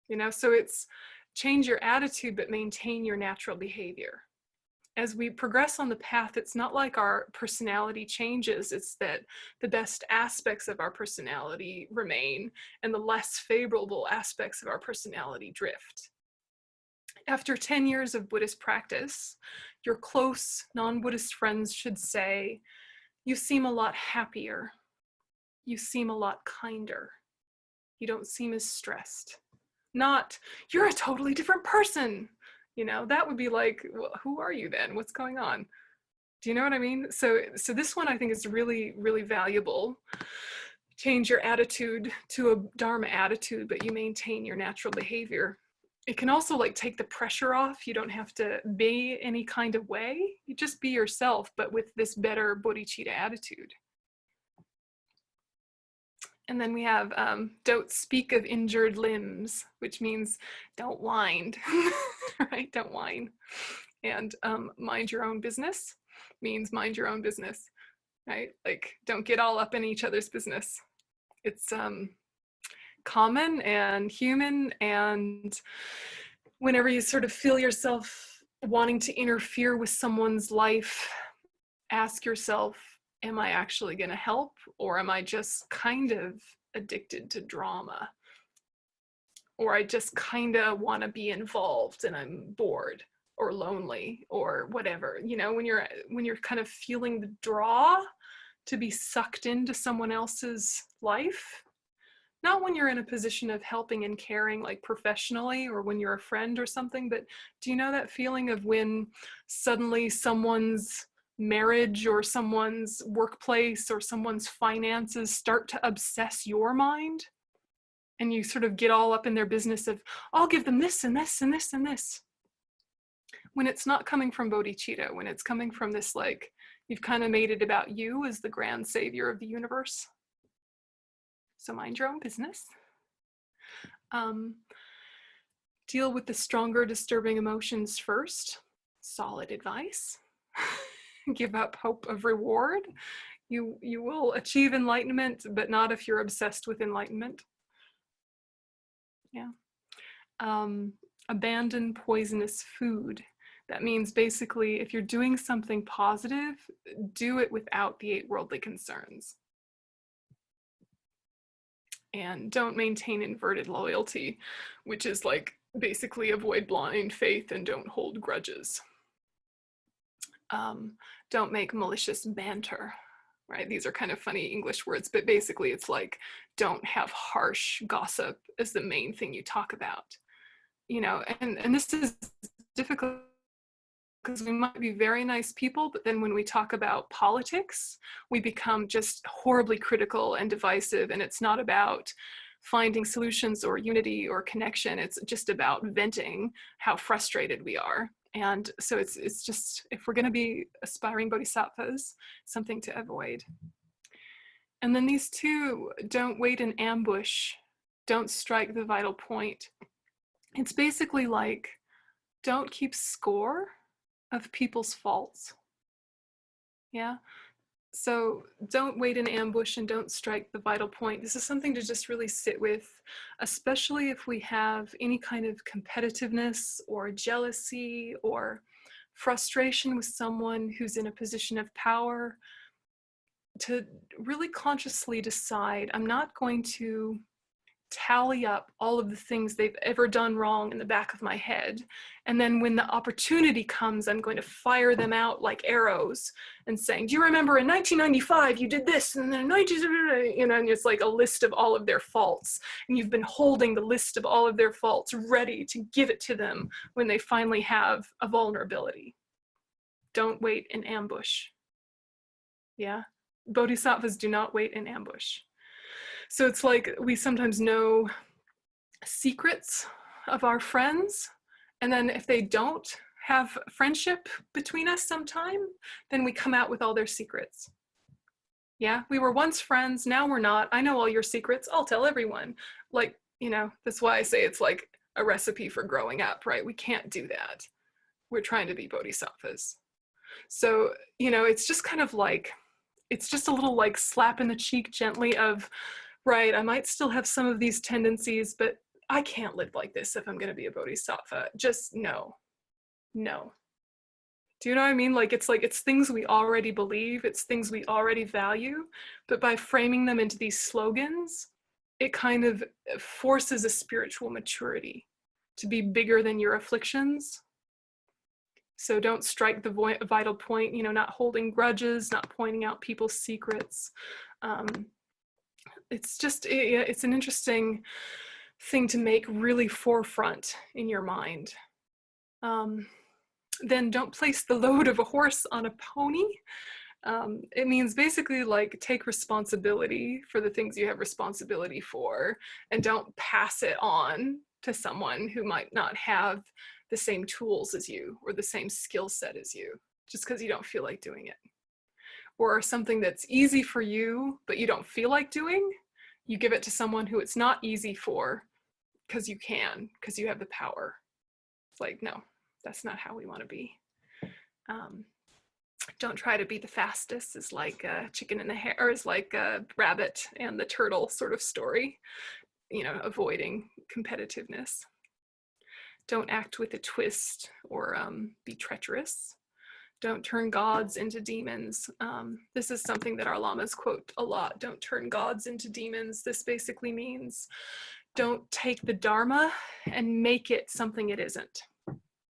you know? So it's change your attitude, but maintain your natural behavior. As we progress on the path, it's not like our personality changes, it's that the best aspects of our personality remain and the less favorable aspects of our personality drift. After 10 years of Buddhist practice, your close non-Buddhist friends should say, you seem a lot happier. You seem a lot kinder. You don't seem as stressed. Not, you're a totally different person. You know, that would be like, well, who are you then? What's going on? Do you know what I mean? So this one I think is really, really valuable. Change your attitude to a Dharma attitude, but you maintain your natural behavior. It can also like take the pressure off. You don't have to be any kind of way. You just be yourself, but with this better bodhicitta attitude. And then we have, don't speak of injured limbs, which means don't whine, right? Don't whine. And mind your own business means mind your own business, right? Like, don't get all up in each other's business. It's common and human, and whenever you sort of feel yourself wanting to interfere with someone's life, ask yourself, am I actually going to help, or am I just kind of addicted to drama? Or I just kind of want to be involved and I'm bored or lonely or whatever. You know, when you're kind of feeling the draw to be sucked into someone else's life, not when you're in a position of helping and caring like professionally or when you're a friend or something, but do you know that feeling of when suddenly someone's marriage or someone's workplace or someone's finances start to obsess your mind, and you sort of get all up in their business of, I'll give them this and this and this and this. When it's not coming from bodhicitta, when it's coming from this, like, you've kind of made it about you as the grand savior of the universe. So mind your own business. Deal with the stronger disturbing emotions first. Solid advice. Give up hope of reward. You will achieve enlightenment, but not if you're obsessed with enlightenment. Yeah. Abandon poisonous food. That means basically if you're doing something positive, do it without the 8 worldly concerns. And don't maintain inverted loyalty, which is like basically avoid blind faith and don't hold grudges. Don't make malicious banter, right? These are kind of funny English words, but basically it's like, don't have harsh gossip as the main thing you talk about, you know, and this is difficult because we might be very nice people, but then when we talk about politics, we become just horribly critical and divisive, and it's not about finding solutions or unity or connection. It's just about venting how frustrated we are. And so it's just, if we're going to be aspiring bodhisattvas, something to avoid. And then these two, don't wait in ambush, don't strike the vital point. It's basically like, don't keep score of people's faults. Yeah. So don't wait in ambush and don't strike the vital point. This is something to just really sit with, especially if we have any kind of competitiveness or jealousy or frustration with someone who's in a position of power, to really consciously decide, I'm not going to tally up all of the things they've ever done wrong in the back of my head. And then when the opportunity comes, I'm going to fire them out like arrows and saying, do you remember in 1995, you did this? And then you know, and it's like a list of all of their faults. And you've been holding the list of all of their faults ready to give it to them when they finally have a vulnerability. Don't wait in ambush. Yeah. Bodhisattvas do not wait in ambush. So it's like we sometimes know secrets of our friends, and then if they don't have friendship between us sometime, then we come out with all their secrets. Yeah, we were once friends, now we're not. I know all your secrets, I'll tell everyone. Like, you know, that's why I say it's like a recipe for growing up, right? We can't do that. We're trying to be bodhisattvas. So, you know, it's just kind of like, it's just a little like slap in the cheek gently of, right, I might still have some of these tendencies, but I can't live like this if I'm going to be a bodhisattva. Just no. Do you know what I mean? Like it's things we already believe, it's things we already value, but by framing them into these slogans, it kind of forces a spiritual maturity to be bigger than your afflictions. So don't strike the vital point, you know, not holding grudges, not pointing out people's secrets. It's just, it's an interesting thing to make really forefront in your mind. Then don't place the load of a horse on a pony. It means basically like take responsibility for the things you have responsibility for, and don't pass it on to someone who might not have the same tools as you or the same skill set as you, just because you don't feel like doing it. Or something that's easy for you, but you don't feel like doing, you give it to someone who it's not easy for because you can, because you have the power. It's like, no, that's not how we want to be. Don't try to be the fastest is like a chicken and the hare, or is like a rabbit and the turtle sort of story, you know, avoiding competitiveness. Don't act with a twist or be treacherous. Don't turn gods into demons. This is something that our lamas quote a lot. Don't turn gods into demons. This basically means don't take the Dharma and make it something it isn't.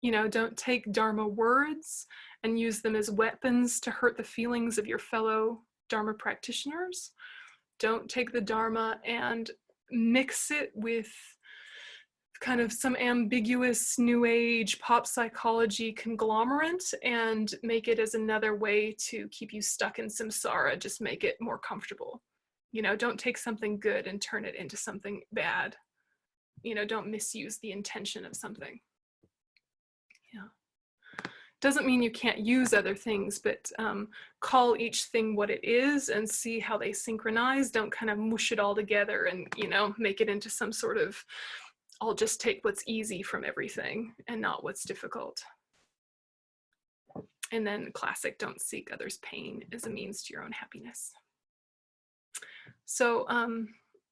You know, don't take Dharma words and use them as weapons to hurt the feelings of your fellow Dharma practitioners. Don't take the Dharma and mix it with kind of some ambiguous new age pop psychology conglomerate and make it as another way to keep you stuck in samsara. Just make it more comfortable. You know, don't take something good and turn it into something bad. You know, don't misuse the intention of something. Yeah. Doesn't mean you can't use other things, but call each thing what it is and see how they synchronize. Don't kind of mush it all together and, you know, make it into some sort of, I'll just take what's easy from everything and not what's difficult. And then classic, don't seek others' pain as a means to your own happiness. So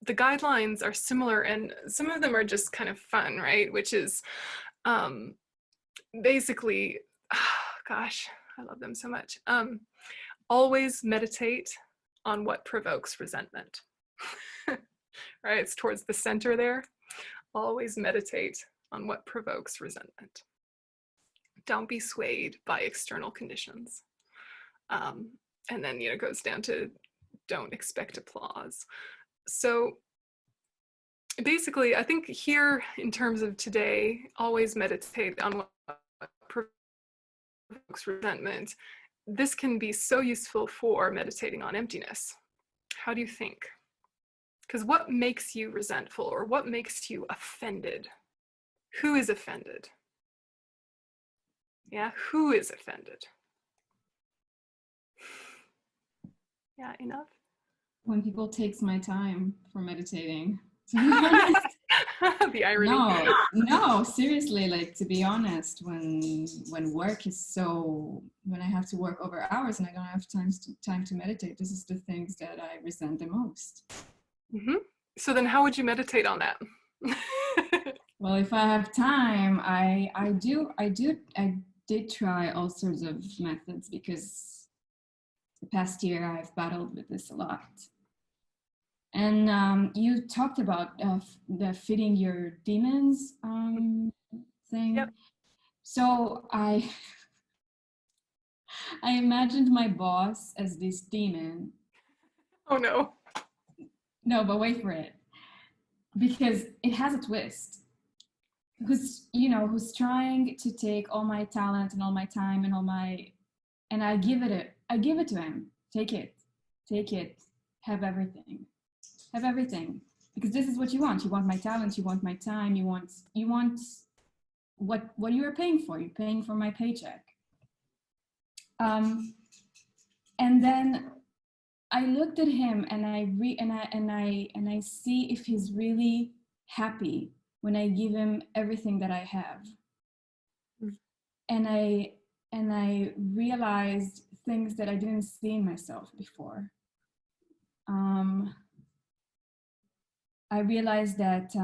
the guidelines are similar, and some of them are just kind of fun, right? Which is basically, gosh, I love them so much. Always meditate on what provokes resentment. right? It's towards the center there. Always meditate on what provokes resentment. Don't be swayed by external conditions. And then, it goes down to don't expect applause. So basically, I think here in terms of today, always meditate on what provokes resentment. This can be so useful for meditating on emptiness. How do you think? Because what makes you resentful, or what makes you offended? Who is offended? Yeah, who is offended? Yeah, enough? When people takes my time for meditating, to be honest. The irony. No, seriously, like, to be honest, when work is so, when I have to work over hours and I don't have time to meditate, this is the things that I resent the most. Mm-hmm. So then how would you meditate on that? Well, if I have time, I did try all sorts of methods, because the past year I've battled with this a lot. And you talked about the feeding your demons thing. Yep. So I imagined my boss as this demon. Oh no. No, but wait for it, because it has a twist. Who's trying to take all my talent and all my time and I give it to him. Take it, have everything, because this is what you want. You want my talent, you want my time, you want what you are paying for. You're paying for my paycheck. And then I looked at him and I see if he's really happy when I give him everything that I have. And I realized things that I didn't see in myself before. I realized that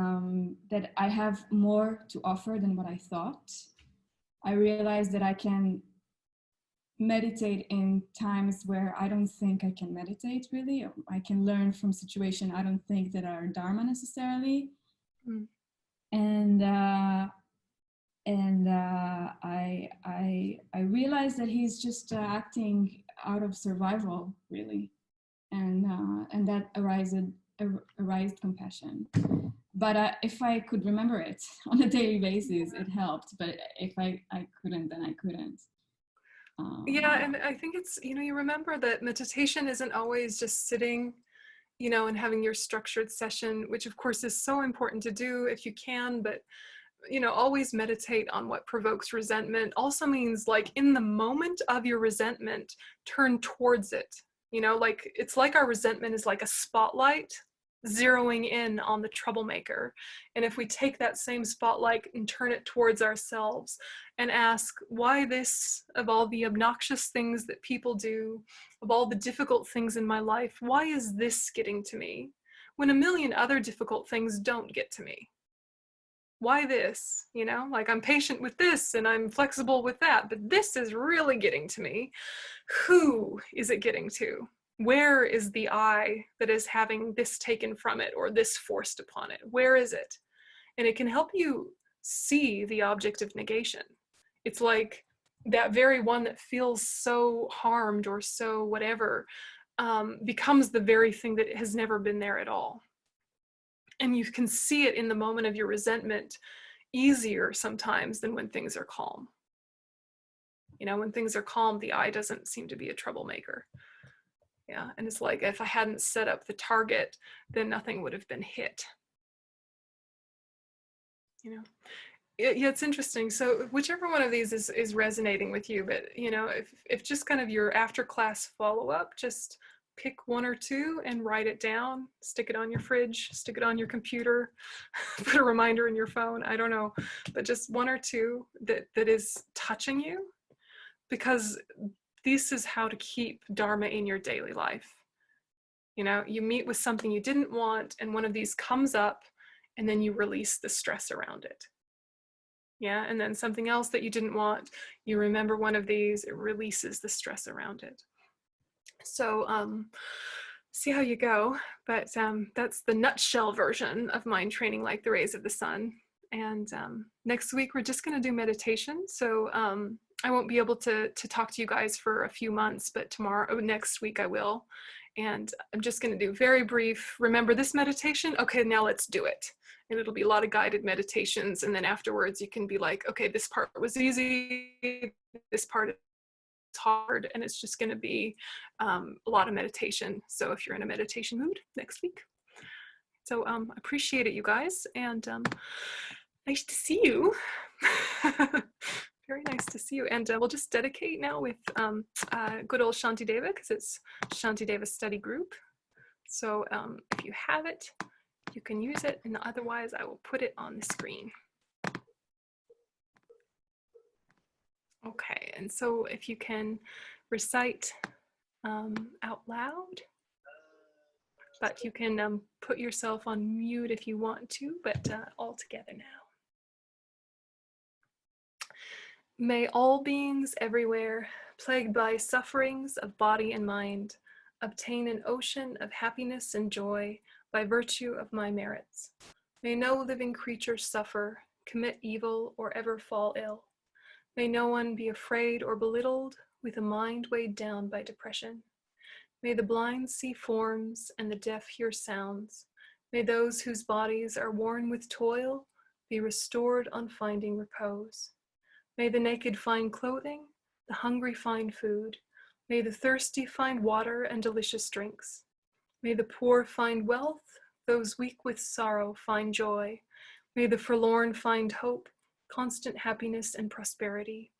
I have more to offer than what I thought. I realized that I can meditate in times where I don't think I can meditate really. I can learn from situations I don't think that are Dharma necessarily. Mm. And I realized that he's just acting out of survival, really, and that arised compassion. But if I could remember it on a daily basis, it helped. But if I couldn't, then I couldn't. Yeah, and I think it's, you remember that meditation isn't always just sitting, and having your structured session, which of course is so important to do if you can, but always meditate on what provokes resentment also means, like, in the moment of your resentment, turn towards it. Like, it's like our resentment is like a spotlight zeroing in on the troublemaker. And if we take that same spotlight and turn it towards ourselves and ask, why this, of all the obnoxious things that people do, of all the difficult things in my life, why is this getting to me when a million other difficult things don't get to me? Why this? Like, I'm patient with this and I'm flexible with that, but this is really getting to me. Who is it getting to? Where is the I that is having this taken from it or this forced upon it? Where is it? And it can help you see the object of negation. It's like that very one that feels so harmed or so whatever becomes the very thing that has never been there at all. And you can see it in the moment of your resentment easier sometimes than when things are calm. When things are calm, the I doesn't seem to be a troublemaker. Yeah, and it's like, if I hadn't set up the target, then nothing would have been hit. Yeah, it's interesting. So whichever one of these is resonating with you, but if just kind of your after class follow-up, just pick one or two and write it down, stick it on your fridge, stick it on your computer, put a reminder in your phone, I don't know, but just one or two that is touching you, because this is how to keep Dharma in your daily life. You meet with something you didn't want and one of these comes up, and then you release the stress around it. Yeah, and then something else that you didn't want, you remember one of these, it releases the stress around it. So see how you go. But that's the nutshell version of mind training like the rays of the sun. And next week, we're just going to do meditation. So I won't be able to talk to you guys for a few months, but next week I will. And I'm just going to do very brief, remember this meditation? Okay, now let's do it. And it'll be a lot of guided meditations. And then afterwards, you can be like, okay, this part was easy, this part is hard, and it's just going to be a lot of meditation. So if you're in a meditation mood next week. So appreciate it, you guys, and nice to see you. Very nice to see you. And we'll just dedicate now with good old Shantideva, because it's Shantideva's study group. So if you have it, you can use it, and otherwise I will put it on the screen. Okay, and so if you can recite out loud, but you can put yourself on mute if you want to, but all together now. May all beings everywhere, plagued by sufferings of body and mind, obtain an ocean of happiness and joy by virtue of my merits. May no living creature suffer, commit evil, or ever fall ill. May no one be afraid or belittled with a mind weighed down by depression. May the blind see forms and the deaf hear sounds. May those whose bodies are worn with toil be restored on finding repose. May the naked find clothing, the hungry find food. May the thirsty find water and delicious drinks. May the poor find wealth, those weak with sorrow find joy. May the forlorn find hope, constant happiness and prosperity.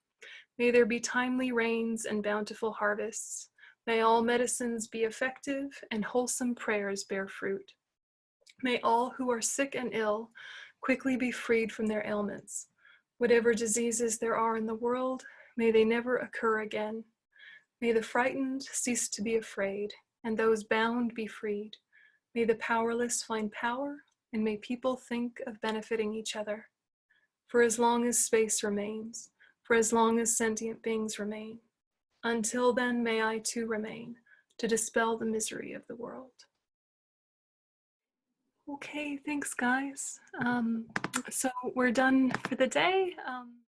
May there be timely rains and bountiful harvests. May all medicines be effective and wholesome prayers bear fruit. May all who are sick and ill quickly be freed from their ailments. Whatever diseases there are in the world, may they never occur again. May the frightened cease to be afraid, and those bound be freed. May the powerless find power, and may people think of benefiting each other. For as long as space remains, for as long as sentient beings remain, until then may I too remain, to dispel the misery of the world. Okay, thanks guys. So we're done for the day.